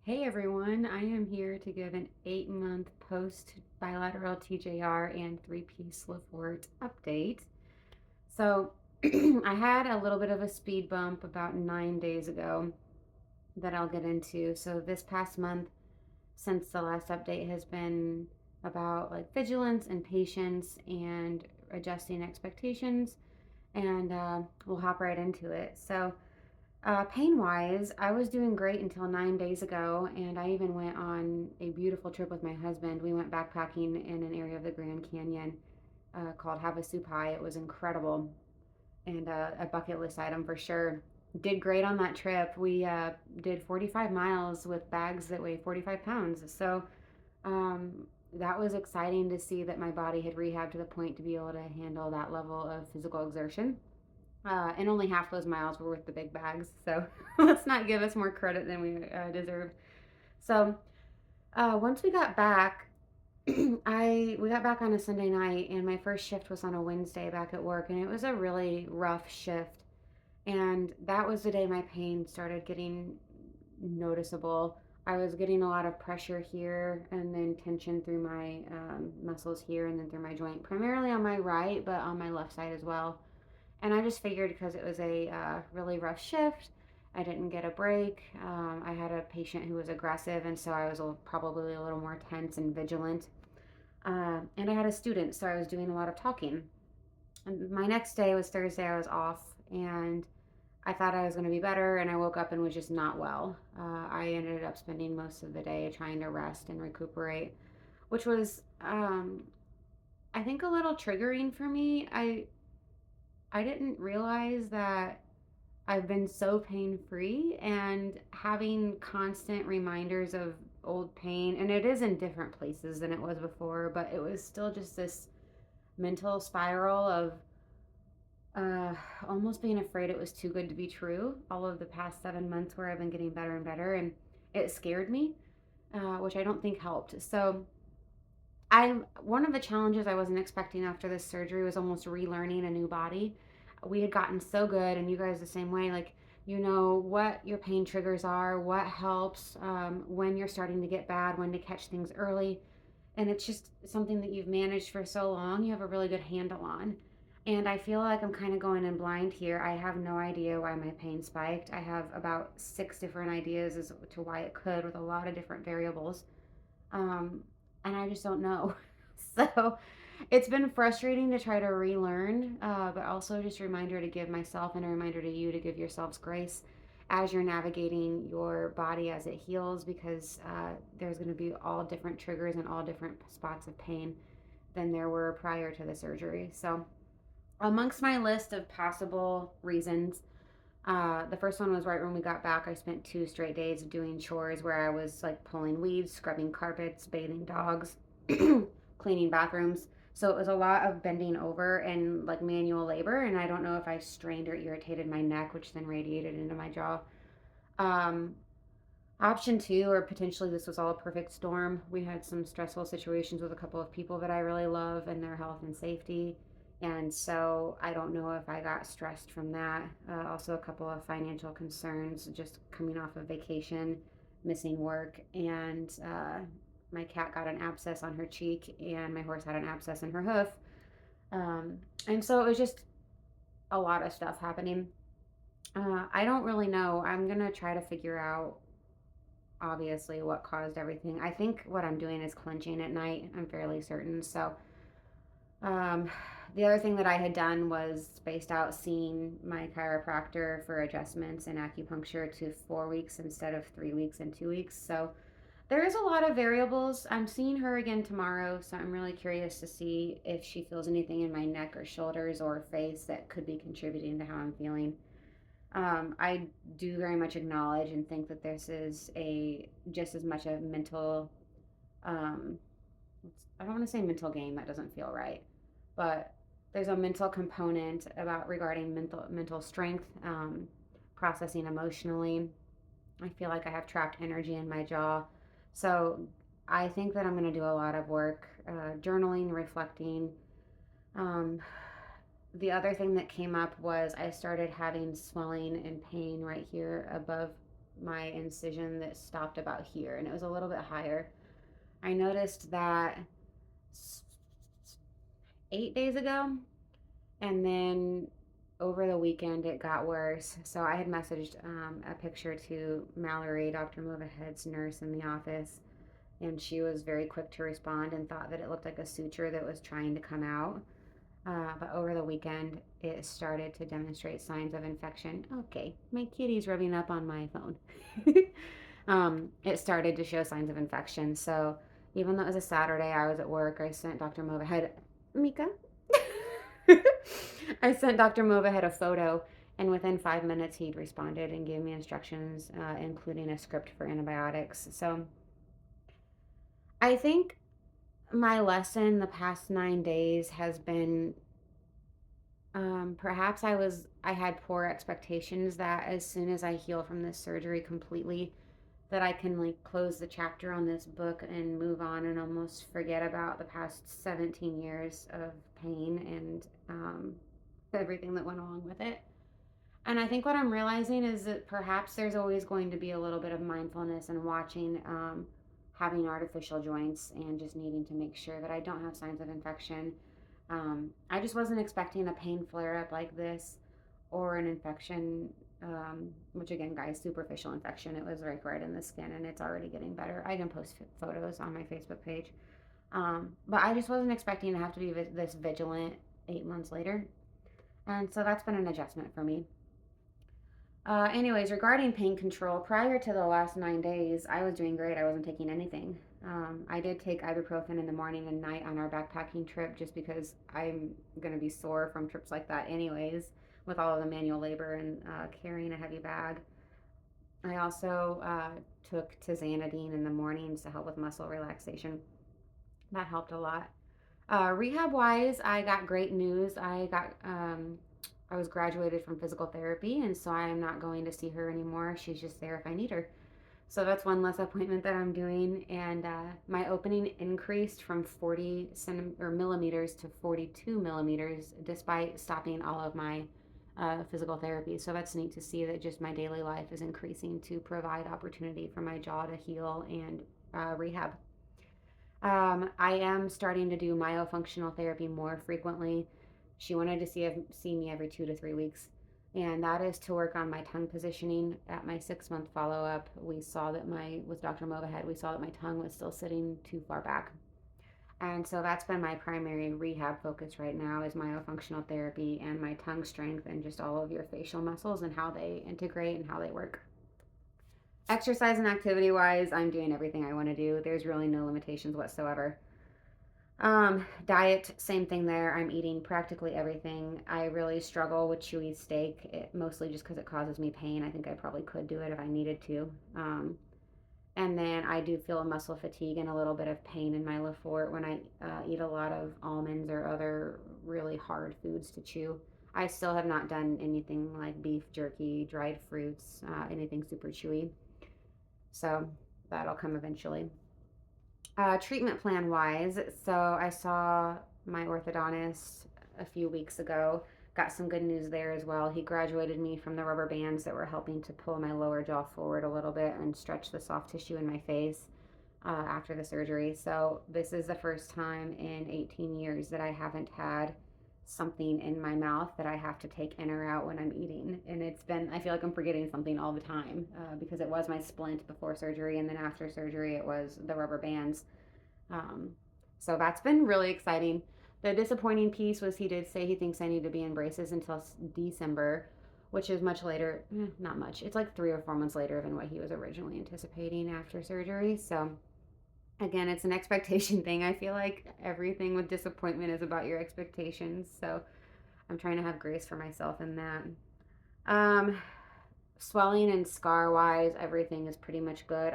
Hey everyone, I am here to give an 8-month post bilateral TJR and three-piece Lefort update. So, I had a little bit of a speed bump about 9 days ago that I'll get into. So, this past month, since the last update, has been about like vigilance and patience and adjusting expectations, and we'll hop right into it. So, pain wise, I was doing great until 9 days ago, and I even went on a beautiful trip with my husband. We went backpacking in an area of the Grand Canyon called Havasupai. It was incredible and a bucket list item for sure. Did great on that trip. We did 45 miles with bags that weigh 45 pounds. So um, that was exciting to see that my body had rehabbed to the point to be able to handle that level of physical exertion. And only half those miles were with the big bags. So let's not give us more credit than we deserve. So once we got back, we got back on a Sunday night, and my first shift was on a Wednesday back at work, and it was a really rough shift. And that was the day my pain started getting noticeable. I was getting a lot of pressure here, and then tension through my muscles here, and then through my joint, primarily on my right, but on my left side as well. And I just figured because it was a really rough shift, I didn't get a break. I had a patient who was aggressive, and so I was probably a little more tense and vigilant. And I had a student, so I was doing a lot of talking. And my next day was Thursday, I was off, and I thought I was going to be better, and I woke up and was just not well. I ended up spending most of the day trying to rest and recuperate, which was, I think, a little triggering for me. I didn't realize that I've been so pain free and having constant reminders of old pain. And it is in different places than it was before, but it was still just this mental spiral of uh, almost being afraid it was too good to be true. All of the past 7 months where I've been getting better and better, and it scared me, which I don't think helped. So I one of the challenges I wasn't expecting after this surgery was almost relearning a new body. We had gotten so good, and you guys the same way. Like, you know what your pain triggers are, what helps when you're starting to get bad, when to catch things early, and it's just something that you've managed for so long. You have a really good handle on. And I feel like I'm kind of going in blind here. I have no idea why my pain spiked. I have about 6 different ideas as to why it could, with a lot of different variables. Um, and I just don't know. So it's been frustrating to try to relearn, but also just a reminder to give myself and a reminder to you to give yourselves grace as you're navigating your body as it heals, because there's going to be all different triggers and all different spots of pain than there were prior to the surgery. So, amongst my list of possible reasons, the first one was right when we got back. I spent 2 straight days of doing chores where I was like pulling weeds, scrubbing carpets, bathing dogs, cleaning bathrooms. So it was a lot of bending over and like manual labor. And I don't know if I strained or irritated my neck, which then radiated into my jaw. Um, Option two, or potentially this was all a perfect storm. We had some stressful situations with a couple of people that I really love and their health and safety. And so I don't know if I got stressed from that. Also, a couple of financial concerns just coming off of vacation, missing work, and my cat got an abscess on her cheek, and my horse had an abscess in her hoof. And so it was just a lot of stuff happening. I don't really know. I'm going to try to figure out obviously what caused everything. I think what I'm doing is clenching at night. I'm fairly certain. So, um, the other thing that I had done was spaced out seeing my chiropractor for adjustments and acupuncture to 4 weeks instead of 3 weeks and 2 weeks. So, there is a lot of variables. I'm seeing her again tomorrow, so I'm really curious to see if she feels anything in my neck or shoulders or face that could be contributing to how I'm feeling. I do very much acknowledge and think that this is a just as much a mental, um, I don't want to say mental game, that doesn't feel right, but there's a mental component about regarding mental strength, processing emotionally. I feel like I have trapped energy in my jaw, so I think that I'm going to do a lot of work, journaling, reflecting. Um, the other thing that came up was I started having swelling and pain right here above. my incision that stopped about here, and it was a little bit higher. I noticed that 8 days ago, and then over the weekend it got worse. So I had messaged a picture to Mallory, Dr. Movahed's nurse in the office, and she was very quick to respond and thought that it looked like a suture that was trying to come out. But over the weekend, it started to demonstrate signs of infection. Okay, my kitty's rubbing up on my phone. It started to show signs of infection. So even though it was a Saturday, I was at work. I sent Dr. Movahed, Mika. I sent Dr. Movahed a photo, and within 5 minutes, he'd responded and gave me instructions, including a script for antibiotics. So I think my lesson the past 9 days has been perhaps I had poor expectations that as soon as I heal from this surgery completely, that I can like close the chapter on this book and move on and almost forget about the past 17 years of pain and everything that went along with it. And I think what I'm realizing is that perhaps there's always going to be a little bit of mindfulness and watching having artificial joints and just needing to make sure that I don't have signs of infection. I just wasn't expecting a pain flare up like this or an infection, which again, guys, superficial infection. It was right in the skin and it's already getting better. I can post photos on my Facebook page. But I just wasn't expecting to have to be this vigilant 8 months later. And so that's been an adjustment for me. Anyways, regarding pain control, prior to the last 9 days, I was doing great. I wasn't taking anything. I did take ibuprofen in the morning and night on our backpacking trip just because I'm going to be sore from trips like that, anyways, with all of the manual labor and carrying a heavy bag. I also took tizanidine in the mornings to help with muscle relaxation. That helped a lot. Rehab wise, I got great news. I was graduated from physical therapy, and so I am not going to see her anymore. She's just there if I need her. So that's one less appointment that I'm doing, and my opening increased from 40 millimeters to 42 millimeters, despite stopping all of my physical therapy. So that's neat to see that just my daily life is increasing to provide opportunity for my jaw to heal and rehab. I am starting to do myofunctional therapy more frequently. She wanted to see me every 2 to 3 weeks, and that is to work on my tongue positioning. At my 6 month follow up, we saw that with Dr. Movahed, we saw that my tongue was still sitting too far back, and so that's been my primary rehab focus right now is myofunctional therapy and my tongue strength and just all of your facial muscles and how they integrate and how they work. Exercise and activity wise, I'm doing everything I want to do. There's really no limitations whatsoever. Diet, same thing there. I'm eating practically everything. I really struggle with chewy steak, mostly just because it causes me pain. I think I probably could do it if I needed to. And then I do feel muscle fatigue and a little bit of pain in my Lefort when I eat a lot of almonds or other really hard foods to chew. I still have not done anything like beef jerky, dried fruits, anything super chewy. So that'll come eventually. Treatment plan wise, so I saw my orthodontist a few weeks ago. Got some good news there as well. He graduated me from the rubber bands that were helping to pull my lower jaw forward a little bit and stretch the soft tissue in my face after the surgery. So this is the first time in 18 years that I haven't had something in my mouth that I have to take in or out when I'm eating. And I feel like I'm forgetting something all the time because it was my splint before surgery, and then after surgery, it was the rubber bands. Um, so that's been really exciting. The disappointing piece was he did say he thinks I need to be in braces until December, which is much later. Not much. It's like 3 or 4 months later than what he was originally anticipating after surgery. So again, it's an expectation thing. I feel like everything with disappointment is about your expectations. So I'm trying to have grace for myself in that. Um, Swelling and scar wise, everything is pretty much good.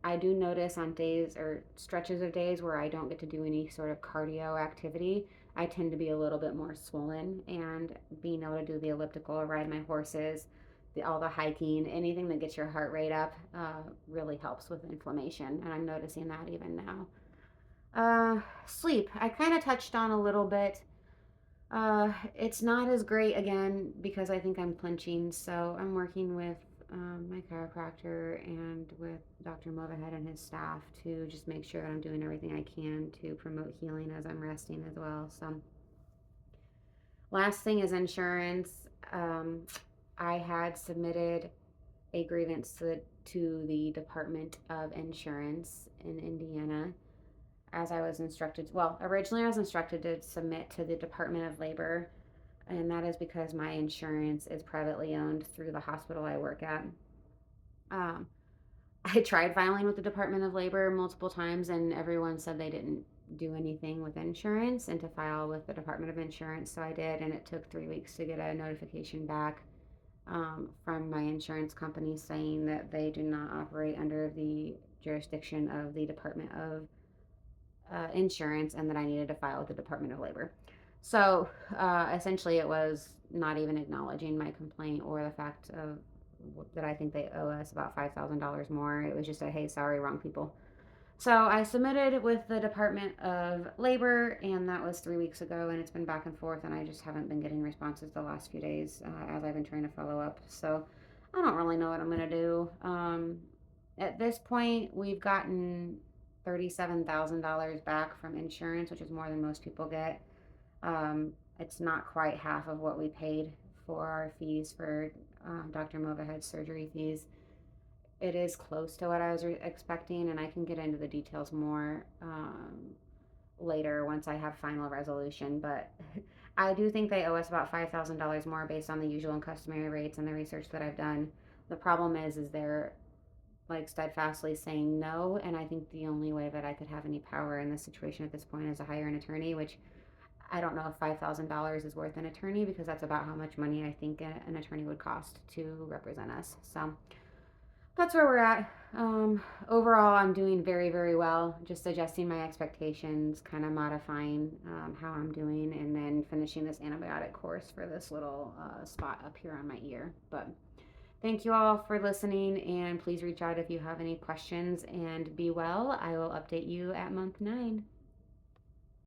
I do notice on days or stretches of days where I don't get to do any sort of cardio activity, I tend to be a little bit more swollen, and being able to do the elliptical or ride my horses, all the hiking, anything that gets your heart rate up really helps with inflammation, and I'm noticing that even now. Sleep, I kind of touched on a little bit. It's not as great again because I think I'm clenching, so I'm working with my chiropractor and with Dr. Movahed and his staff to just make sure that I'm doing everything I can to promote healing as I'm resting as well. So, last thing is insurance. I had submitted a grievance to the Department of Insurance in Indiana as I was instructed. Well, originally I was instructed to submit to the Department of Labor, and that is because my insurance is privately owned through the hospital I work at. Um, I tried filing with the Department of Labor multiple times, and everyone said they didn't do anything with insurance and to file with the Department of Insurance. So I did, and it took 3 weeks to get a notification back from my insurance company saying that they do not operate under the jurisdiction of the Department of Insurance and that I needed to file with the Department of Labor. So essentially, it was not even acknowledging my complaint or the fact of that I think they owe us about $5,000 more. It was just a hey, sorry, wrong people. So I submitted with the Department of Labor, and that was 3 weeks ago, and it's been back and forth, and I just haven't been getting responses the last few days as I've been trying to follow up. So I don't really know what I'm going to do. At this point, we've gotten $37,000 back from insurance, which is more than most people get. It's not quite half of what we paid for our fees for Dr. Movahed's surgery fees. It is close to what I was expecting, and I can get into the details more later once I have final resolution. But I do think they owe us about $5,000 more based on the usual and customary rates and the research that I've done. The problem is they're like steadfastly saying no, and I think the only way that I could have any power in this situation at this point is to hire an attorney, which I don't know if $5,000 is worth an attorney because that's about how much money I think an attorney would cost to represent us. So that's where we're at. Overall, I'm doing very, very well. Just adjusting my expectations, kind of modifying how I'm doing, and then finishing this antibiotic course for this little spot up here on my ear. But thank you all for listening, and please reach out if you have any questions, and be well. I will update you at month 9.